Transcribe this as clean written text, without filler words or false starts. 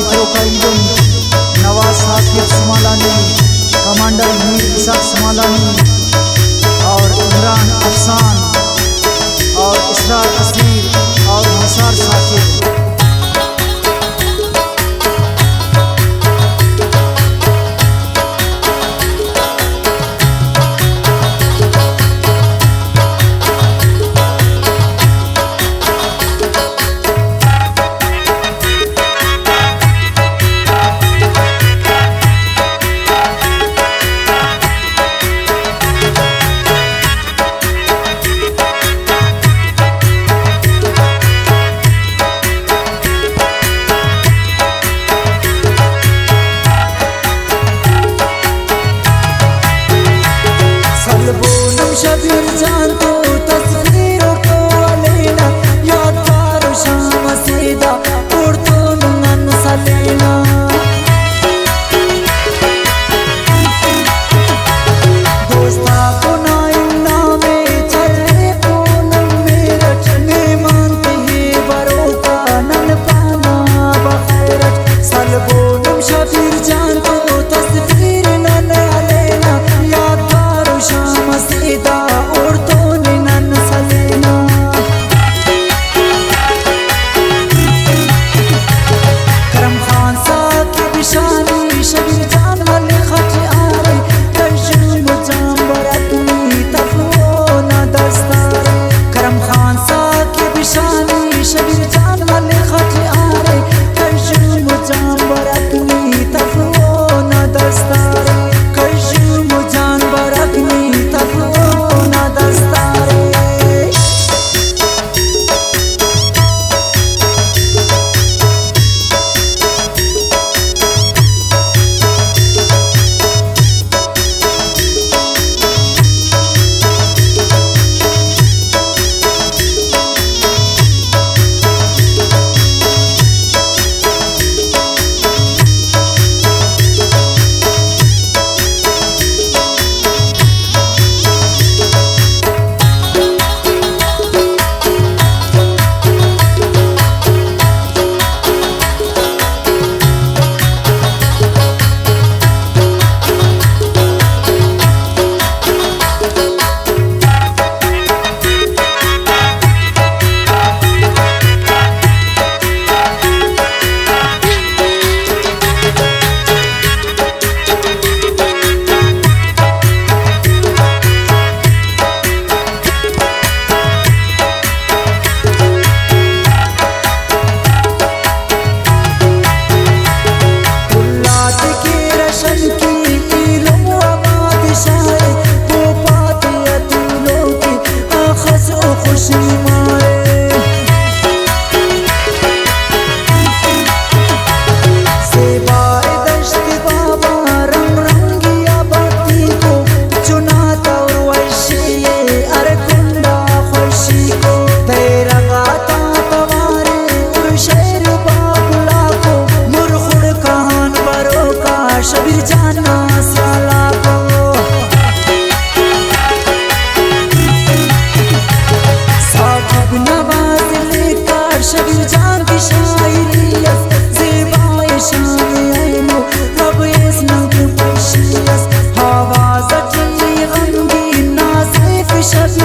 इकरो काइदम Nawaz Saqib Samalani, commander Mir Isaac Samalani और इमरान अफसान और इसरार असीर और निसार साकिब। शबीर जान तो तस्वीरों को लेना याद करो शाम सीधा और तो नन सलेना दोस्ता को नाइना में चले पूनम मेरा चने मानती है बरों का नन पाना बखैरत सलबोनम शबीर जान तो तस्वीर नन लेना याद करो शाम सीधा और तो नन सलेना करम खान साकिब शानी शबीर जान वाले खच आरे तर्जुम जाम बरतनी तफो ना दस्तारे करम खान साकिब शानी शबीर जान वाले खच आरे तर्जुम जाम बरतनी तफो ना दस्तारे कर्जुम जान बरतनी तफो ना दस्तारे। शबीर जाना साला को साकिब नवाज लेकर शबीर जान की शायरी ज़ेबाए शान ऐनो रब इस नग पशियस हवा सच्ची गमगीन नाज़िफ शबीर